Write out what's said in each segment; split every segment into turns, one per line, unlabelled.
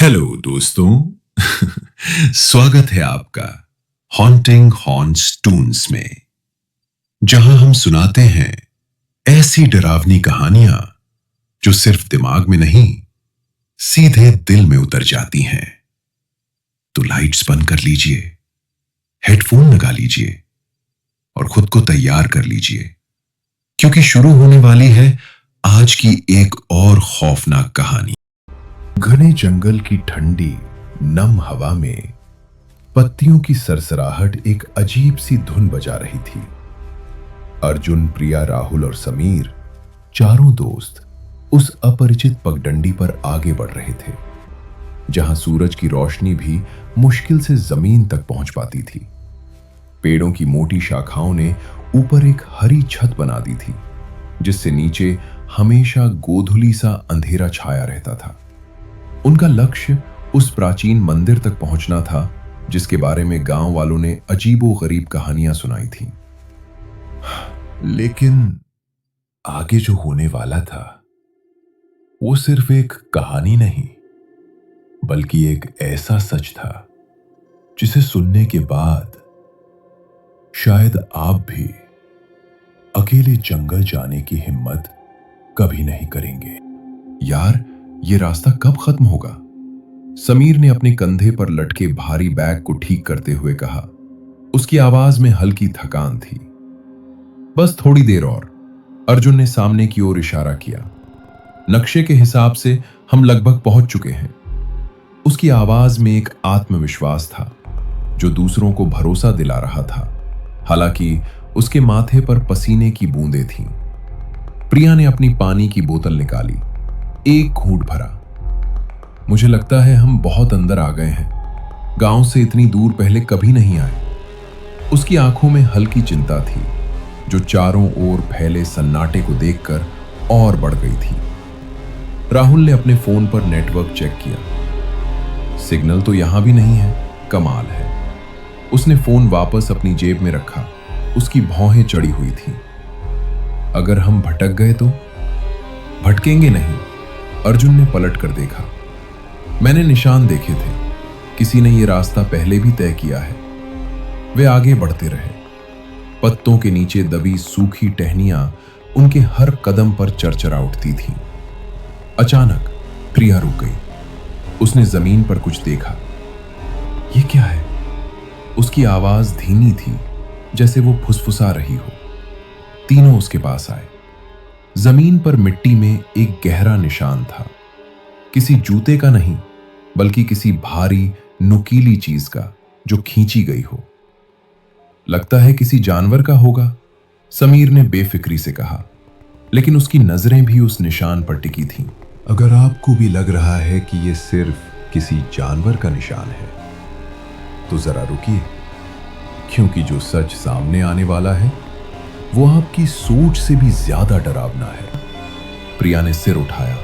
Hello दोस्तों। स्वागत है आपका हॉन्टिंग हॉन्ट्स टून्स में, जहां हम सुनाते हैं ऐसी डरावनी कहानियां जो सिर्फ दिमाग में नहीं, सीधे दिल में उतर जाती हैं। तो लाइट्स बंद कर लीजिए, हेडफोन लगा लीजिए और खुद को तैयार कर लीजिए, क्योंकि शुरू होने वाली है आज की एक और खौफनाक कहानी। घने जंगल की ठंडी नम हवा में पत्तियों की सरसराहट एक अजीब सी धुन बजा रही थी। अर्जुन, प्रिया, राहुल और समीर, चारों दोस्त उस अपरिचित पगडंडी पर आगे बढ़ रहे थे, जहां सूरज की रोशनी भी मुश्किल से जमीन तक पहुंच पाती थी। पेड़ों की मोटी शाखाओं ने ऊपर एक हरी छत बना दी थी, जिससे नीचे हमेशा गोधुली सा अंधेरा छाया रहता था। उनका लक्ष्य उस प्राचीन मंदिर तक पहुंचना था, जिसके बारे में गांव वालों ने अजीबो-गरीब कहानियां सुनाई थीं। लेकिन आगे जो होने वाला था, वो सिर्फ एक कहानी नहीं, बल्कि एक ऐसा सच था जिसे सुनने के बाद शायद आप भी अकेले जंगल जाने की हिम्मत कभी नहीं करेंगे। यार, ये रास्ता कब खत्म होगा? समीर ने अपने कंधे पर लटके भारी बैग को ठीक करते हुए कहा। उसकी आवाज में हल्की थकान थी। बस थोड़ी देर और, अर्जुन ने सामने की ओर इशारा किया। नक्शे के हिसाब से हम लगभग पहुंच चुके हैं। उसकी आवाज में एक आत्मविश्वास था जो दूसरों को भरोसा दिला रहा था। हालांकि उसके माथे पर पसीने की बूंदें थीं। प्रिया ने अपनी पानी की बोतल निकाली, एक घूंट भरा। मुझे लगता है हम बहुत अंदर आ गए हैं। गांव से इतनी दूर पहले कभी नहीं आए। उसकी आंखों में हल्की चिंता थी, जो चारों ओर फैले सन्नाटे को देखकर और बढ़ गई थी। राहुल ने अपने फोन पर नेटवर्क चेक किया। सिग्नल तो यहां भी नहीं है। कमाल है। उसने फोन वापस अपनी जेब में रखा। उसकी भौहें चढ़ी हुई थी। अगर हम भटक गए तो? भटकेंगे नहीं। अर्जुन ने पलट कर देखा। मैंने निशान देखे थे। किसी ने यह रास्ता पहले भी तय किया है। वे आगे बढ़ते रहे। पत्तों के नीचे दबी सूखी टहनियां उनके हर कदम पर चरचरा उठती थीं। अचानक प्रिया रुक गई। उसने जमीन पर कुछ देखा। यह क्या है? उसकी आवाज धीमी थी, जैसे वो फुसफुसा रही हो। तीनों उसके पास आए। जमीन पर मिट्टी में एक गहरा निशान था। किसी जूते का नहीं, बल्कि किसी भारी नुकीली चीज का, जो खींची गई हो। लगता है किसी जानवर का होगा, समीर ने बेफिक्री से कहा। लेकिन उसकी नजरें भी उस निशान पर टिकी थीं। अगर आपको भी लग रहा है कि यह सिर्फ किसी जानवर का निशान है, तो जरा रुकिए, क्योंकि जो सच सामने आने वाला है वो आपकी सोच से भी ज्यादा डरावना है। प्रिया ने सिर उठाया।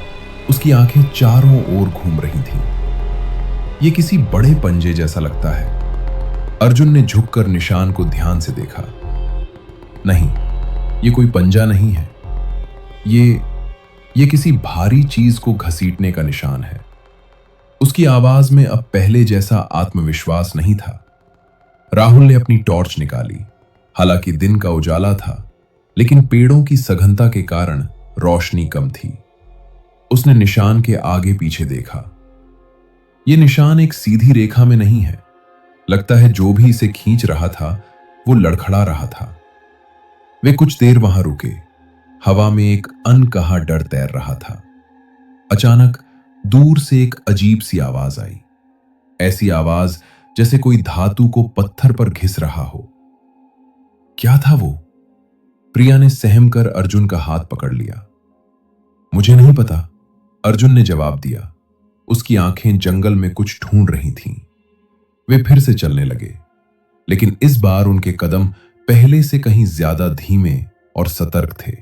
उसकी आंखें चारों ओर घूम रही थीं। यह किसी बड़े पंजे जैसा लगता है। अर्जुन ने झुककर निशान को ध्यान से देखा। नहीं, यह कोई पंजा नहीं है। ये किसी भारी चीज को घसीटने का निशान है। उसकी आवाज में अब पहले जैसा आत्मविश्वास नहीं था। राहुल ने अपनी टॉर्च निकाली। हालांकि दिन का उजाला था, लेकिन पेड़ों की सघनता के कारण रोशनी कम थी। उसने निशान के आगे पीछे देखा। यह निशान एक सीधी रेखा में नहीं है। लगता है जो भी इसे खींच रहा था वो लड़खड़ा रहा था। वे कुछ देर वहां रुके। हवा में एक अनकहा डर तैर रहा था। अचानक दूर से एक अजीब सी आवाज आई। ऐसी आवाज जैसे कोई धातु को पत्थर पर घिस रहा हो। क्या था वो? प्रिया ने सहम कर अर्जुन का हाथ पकड़ लिया। मुझे नहीं पता, अर्जुन ने जवाब दिया। उसकी आंखें जंगल में कुछ ढूंढ रही थीं। वे फिर से चलने लगे, लेकिन इस बार उनके कदम पहले से कहीं ज्यादा धीमे और सतर्क थे।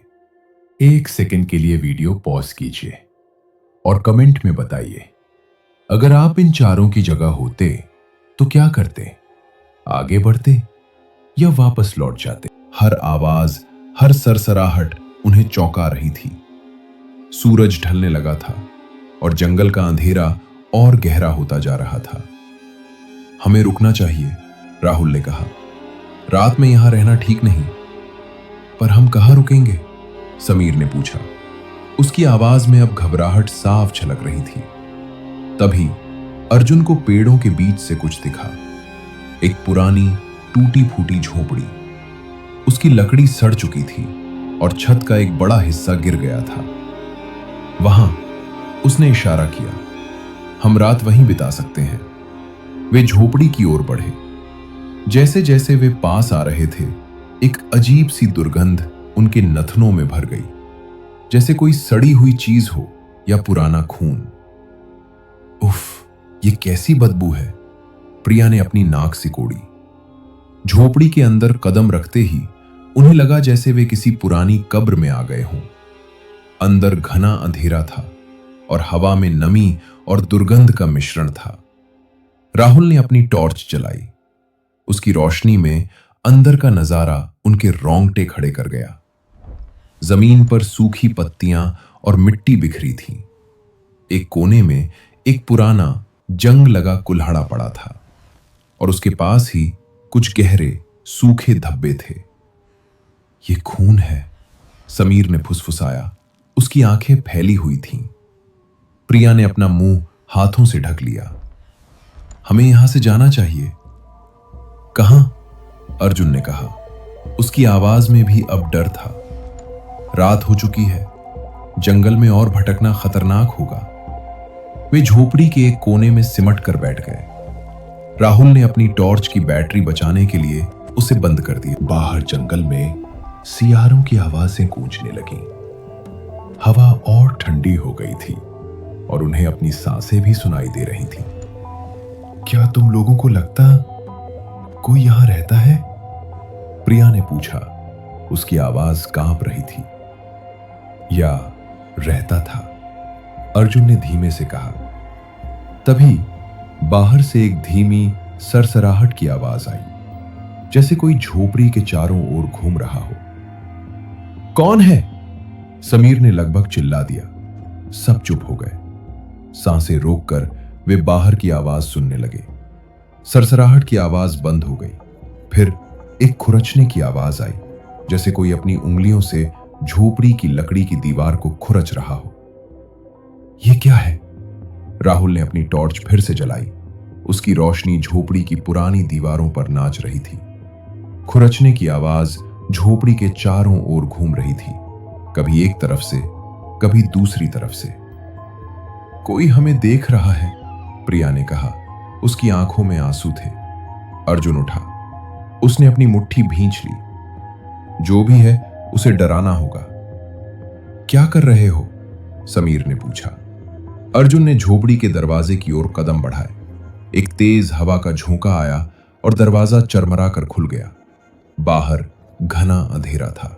एक सेकंड के लिए वीडियो पॉज कीजिए और कमेंट में बताइए, अगर आप इन चारों की जगह होते तो क्या करते? आगे बढ़ते या वापस लौट जाते? हर आवाज, हर सरसराहट उन्हें चौंका रही थी। सूरज ढलने लगा था और जंगल का अंधेरा और गहरा होता जा रहा था। हमें रुकना चाहिए, राहुल ने कहा। रात में यहां रहना ठीक नहीं। पर हम कहां रुकेंगे? समीर ने पूछा। उसकी आवाज में अब घबराहट साफ झलक रही थी। तभी अर्जुन को पेड़ों के बीच से कुछ दिखा। एक पुरानी टूटी फूटी झोपड़ी। उसकी लकड़ी सड़ चुकी थी और छत का एक बड़ा हिस्सा गिर गया था। वहां उसने इशारा किया। हम रात वहीं बिता सकते हैं। वे झोपड़ी की ओर बढ़े। जैसे जैसे वे पास आ रहे थे, एक अजीब सी दुर्गंध उनके नथनों में भर गई, जैसे कोई सड़ी हुई चीज हो या पुराना खून। उफ, ये कैसी बदबू है, प्रिया ने अपनी नाक सिकोड़ी। झोपड़ी के अंदर कदम रखते ही उन्हें लगा जैसे वे किसी पुरानी कब्र में आ गए हों। अंदर घना अंधेरा था और हवा में नमी और दुर्गंध का मिश्रण था। राहुल ने अपनी टॉर्च जलाई। उसकी रोशनी में अंदर का नजारा उनके रोंगटे खड़े कर गया। जमीन पर सूखी पत्तियां और मिट्टी बिखरी थी। एक कोने में एक पुराना जंग लगा कुल्हाड़ा पड़ा था और उसके पास ही कुछ गहरे सूखे धब्बे थे। ये खून है, समीर ने फुसफुसाया। उसकी आंखें फैली हुई थीं। प्रिया ने अपना मुंह हाथों से ढक लिया। हमें यहां से जाना चाहिए। कहां? अर्जुन ने कहा। उसकी आवाज में भी अब डर था। रात हो चुकी है, जंगल में और भटकना खतरनाक होगा। वे झोपड़ी के एक कोने में सिमट कर बैठ गए। राहुल ने अपनी टॉर्च की बैटरी बचाने के लिए उसे बंद कर दिया। बाहर जंगल में सियारों की आवाजें गूंजने लगीं। हवा और ठंडी हो गई थी और उन्हें अपनी सांसें भी सुनाई दे रही थीं। क्या तुम लोगों को लगता कोई यहां रहता है? प्रिया ने पूछा। उसकी आवाज कांप रही थी। या रहता था, अर्जुन ने धीमे से कहा। तभी बाहर से एक धीमी सरसराहट की आवाज आई, जैसे कोई झोपड़ी के चारों ओर घूम रहा हो। कौन है? समीर ने लगभग चिल्ला दिया। सब चुप हो गए। सांसें रोककर वे बाहर की आवाज सुनने लगे। सरसराहट की आवाज बंद हो गई। फिर एक खुरचने की आवाज आई, जैसे कोई अपनी उंगलियों से झोपड़ी की लकड़ी की दीवार को खुरच रहा हो। यह क्या है? राहुल ने अपनी टॉर्च फिर से जलाई। उसकी रोशनी झोपड़ी की पुरानी दीवारों पर नाच रही थी। खुरचने की आवाज झोपड़ी के चारों ओर घूम रही थी, कभी एक तरफ से, कभी दूसरी तरफ से। कोई हमें देख रहा है, प्रिया ने कहा। उसकी आंखों में आंसू थे। अर्जुन उठा। उसने अपनी मुट्ठी भींच ली। जो भी है उसे डराना होगा। क्या कर रहे हो? समीर ने पूछा। अर्जुन ने झोपड़ी के दरवाजे की ओर कदम बढ़ाए। एक तेज हवा का झोंका आया और दरवाजा चरमरा कर खुल गया। बाहर घना अंधेरा था।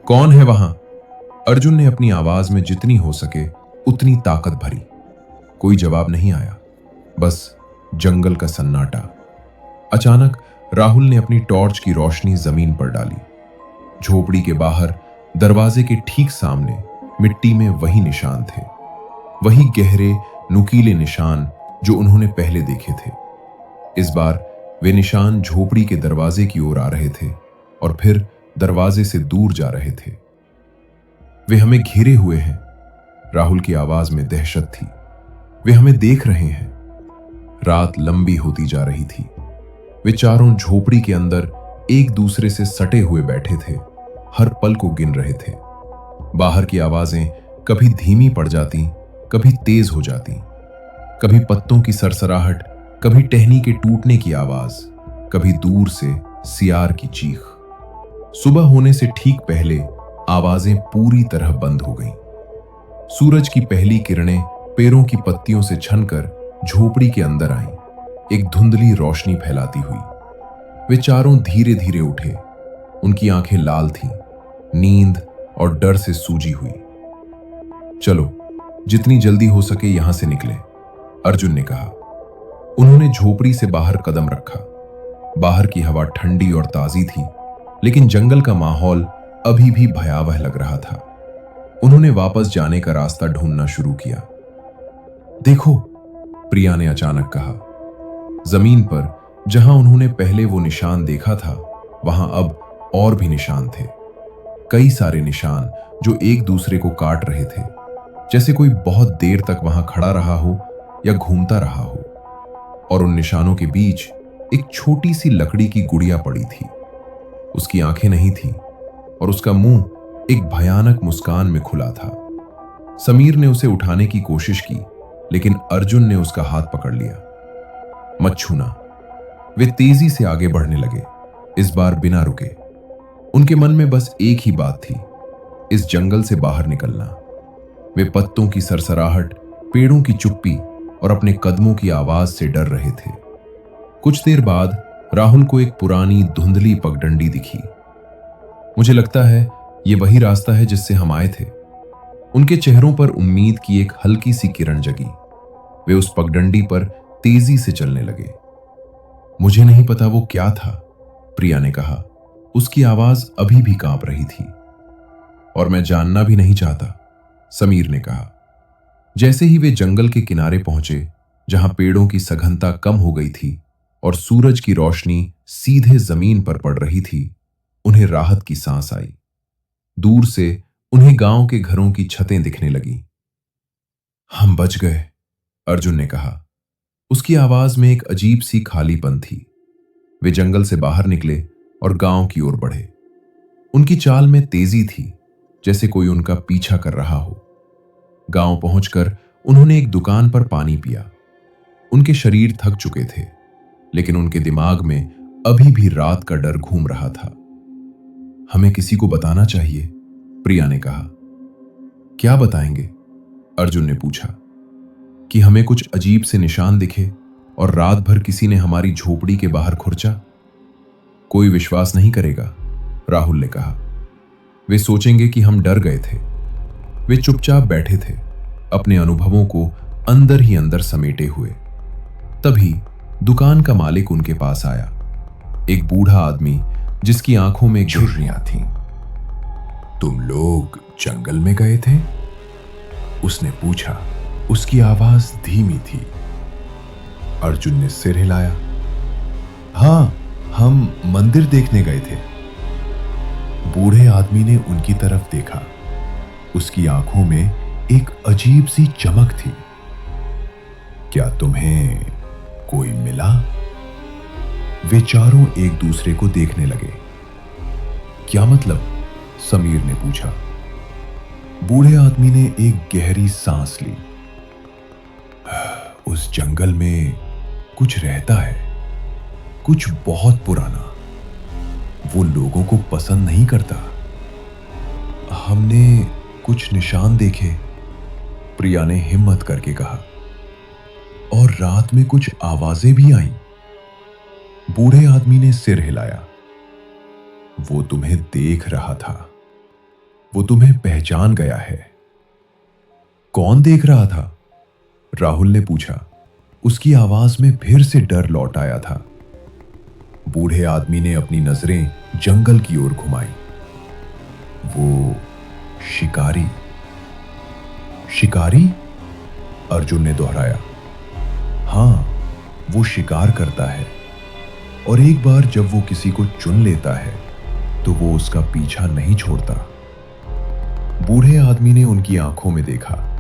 कौन है वहां? अर्जुन ने अपनी आवाज में जितनी हो सके उतनी ताकत भरी। कोई जवाब नहीं आया, बस जंगल का सन्नाटा। अचानक राहुल ने अपनी टॉर्च की रोशनी जमीन पर डाली। झोपड़ी के बाहर दरवाजे के ठीक सामने मिट्टी में वही निशान थे, वही गहरे नुकीले निशान जो उन्होंने पहले देखे थे। इस बार वे निशान झोपड़ी के दरवाजे की ओर आ रहे थे और फिर दरवाजे से दूर जा रहे थे। वे हमें घेरे हुए हैं, राहुल की आवाज में दहशत थी। वे हमें देख रहे हैं। रात लंबी होती जा रही थी। वे चारों झोपड़ी के अंदर एक दूसरे से सटे हुए बैठे थे, हर पल को गिन रहे थे। बाहर की आवाजें कभी धीमी पड़ जाती, कभी तेज हो जाती, कभी पत्तों की सरसराहट, कभी टहनी के टूटने की आवाज, कभी दूर से सियार की चीख। सुबह होने से ठीक पहले आवाजें पूरी तरह बंद हो गईं। सूरज की पहली किरणें पेड़ों की पत्तियों से छनकर झोपड़ी के अंदर आईं, एक धुंधली रोशनी फैलाती हुई। वे चारों धीरे धीरे उठे। उनकी आंखें लाल थीं, नींद और डर से सूजी हुई। चलो, जितनी जल्दी हो सके यहां से निकलें, अर्जुन ने कहा। उन्होंने झोपड़ी से बाहर कदम रखा। बाहर की हवा ठंडी और ताजी थी, लेकिन जंगल का माहौल अभी भी भयावह लग रहा था। उन्होंने वापस जाने का रास्ता ढूंढना शुरू किया। देखो, प्रिया ने अचानक कहा। जमीन पर जहां उन्होंने पहले वो निशान देखा था, वहां अब और भी निशान थे। कई सारे निशान जो एक दूसरे को काट रहे थे, जैसे कोई बहुत देर तक वहां खड़ा रहा हो या घूमता रहा हो। और उन निशानों के बीच एक छोटी सी लकड़ी की गुड़िया पड़ी थी। उसकी आंखें नहीं थी और उसका मुंह एक भयानक मुस्कान में खुला था। समीर ने उसे उठाने की कोशिश की, लेकिन अर्जुन ने उसका हाथ पकड़ लिया। मत छूना। वे तेजी से आगे बढ़ने लगे, इस बार बिना रुके। उनके मन में बस एक ही बात थी, इस जंगल से बाहर निकलना। वे पत्तों की सरसराहट, पेड़ों की चुप्पी और अपने कदमों की आवाज से डर रहे थे। कुछ देर बाद राहुल को एक पुरानी धुंधली पगडंडी दिखी। मुझे लगता है ये वही रास्ता है जिससे हम आए थे। उनके चेहरों पर उम्मीद की एक हल्की सी किरण जगी। वे उस पगडंडी पर तेजी से चलने लगे। मुझे नहीं पता वो क्या था, प्रिया ने कहा। उसकी आवाज अभी भी कांप रही थी। और मैं जानना भी नहीं चाहता, समीर ने कहा। जैसे ही वे जंगल के किनारे पहुंचे, जहां पेड़ों की सघनता कम हो गई थी और सूरज की रोशनी सीधे जमीन पर पड़ रही थी, उन्हें राहत की सांस आई। दूर से उन्हें गांव के घरों की छतें दिखने लगी। हम बच गए, अर्जुन ने कहा। उसकी आवाज में एक अजीब सी खालीपन थी। वे जंगल से बाहर निकले और गांव की ओर बढ़े। उनकी चाल में तेजी थी, जैसे कोई उनका पीछा कर रहा हो। गांव पहुंचकर उन्होंने एक दुकान पर पानी पिया। उनके शरीर थक चुके थे, लेकिन उनके दिमाग में अभी भी रात का डर घूम रहा था। हमें किसी को बताना चाहिए, प्रिया ने कहा। क्या बताएंगे? अर्जुन ने पूछा। कि हमें कुछ अजीब से निशान दिखे और रात भर किसी ने हमारी झोपड़ी के बाहर खुरचा। कोई विश्वास नहीं करेगा, राहुल ने कहा। वे सोचेंगे कि हम डर गए थे। वे चुपचाप बैठे थे, अपने अनुभवों को अंदर ही अंदर समेटे हुए। तभी दुकान का मालिक उनके पास आया, एक बूढ़ा आदमी जिसकी आंखों में झुर्रियां थीं। तुम लोग जंगल में गए थे? उसने पूछा। उसकी आवाज धीमी थी। अर्जुन ने सिर हिलाया। हां, हम मंदिर देखने गए थे। बूढ़े आदमी ने उनकी तरफ देखा। उसकी आंखों में एक अजीब सी चमक थी। क्या तुम्हें कोई मिला? वे चारों एक दूसरे को देखने लगे। क्या मतलब? समीर ने पूछा। बूढ़े आदमी ने एक गहरी सांस ली। उस जंगल में कुछ रहता है, कुछ बहुत पुराना। वो लोगों को पसंद नहीं करता। हमने कुछ निशान देखे, प्रिया ने हिम्मत करके कहा। और रात में कुछ आवाजें भी आईं। बूढ़े आदमी ने सिर हिलाया। वो तुम्हें देख रहा था। वो तुम्हें पहचान गया है। कौन देख रहा था? राहुल ने पूछा। उसकी आवाज में फिर से डर लौट आया था। बूढ़े आदमी ने अपनी नजरें जंगल की ओर घुमाई। वो शिकारी। शिकारी? अर्जुन ने दोहराया। हां, वो शिकार करता है और एक बार जब वो किसी को चुन लेता है तो वो उसका पीछा नहीं छोड़ता। बूढ़े आदमी ने उनकी आंखों में देखा।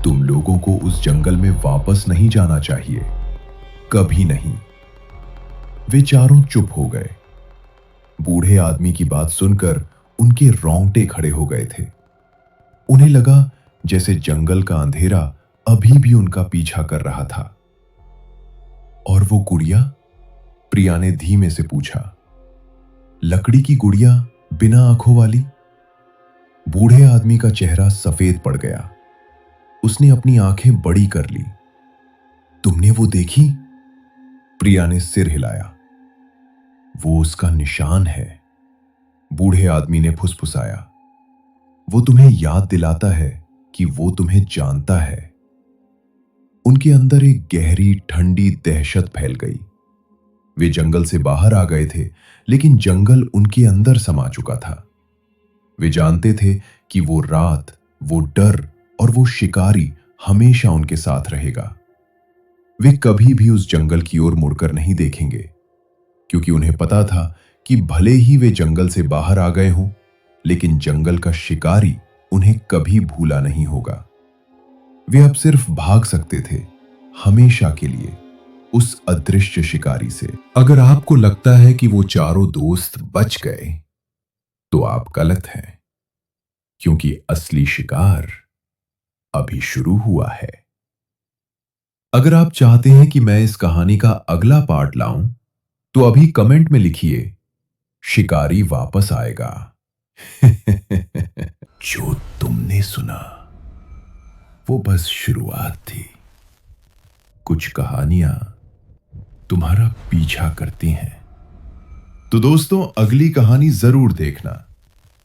तुम लोगों को उस जंगल में वापस नहीं जाना चाहिए, कभी नहीं। वे चारों चुप हो गए। बूढ़े आदमी की बात सुनकर उनके रोंगटे खड़े हो गए थे। उन्हें लगा जैसे जंगल का अंधेरा अभी भी उनका पीछा कर रहा था। और वो गुड़िया? प्रिया ने धीमे से पूछा। लकड़ी की गुड़िया, बिना आंखों वाली? बूढ़े आदमी का चेहरा सफेद पड़ गया। उसने अपनी आंखें बड़ी कर ली। तुमने वो देखी? प्रिया ने सिर हिलाया। वो उसका निशान है, बूढ़े आदमी ने फुसफुसाया। वो तुम्हें याद दिलाता है कि वो तुम्हें जानता है। उनके अंदर एक गहरी ठंडी दहशत फैल गई। वे जंगल से बाहर आ गए थे, लेकिन जंगल उनके अंदर समा चुका था। वे जानते थे कि वो रात, वो डर और वो शिकारी हमेशा उनके साथ रहेगा। वे कभी भी उस जंगल की ओर मुड़कर नहीं देखेंगे, क्योंकि उन्हें पता था कि भले ही वे जंगल से बाहर आ गए हों, लेकिन जंगल का शिकारी उन्हें कभी भूला नहीं होगा। वे अब सिर्फ भाग सकते थे, हमेशा के लिए, उस अदृश्य शिकारी से। अगर आपको लगता है कि वो चारों दोस्त बच गए, तो आप गलत हैं, क्योंकि असली शिकार अभी शुरू हुआ है। अगर आप चाहते हैं कि मैं इस कहानी का अगला पार्ट लाऊं, तो अभी कमेंट में लिखिए, शिकारी वापस आएगा। जो तुमने सुना वो बस शुरुआत थी। कुछ कहानियां तुम्हारा पीछा करती हैं। तो दोस्तों, अगली कहानी जरूर देखना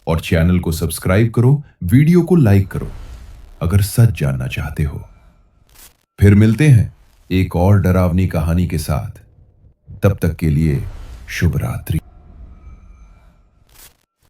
और चैनल को सब्सक्राइब करो, वीडियो को लाइक करो अगर सच जानना चाहते हो। फिर मिलते हैं एक और डरावनी कहानी के साथ। तब तक के लिए शुभ रात्रि।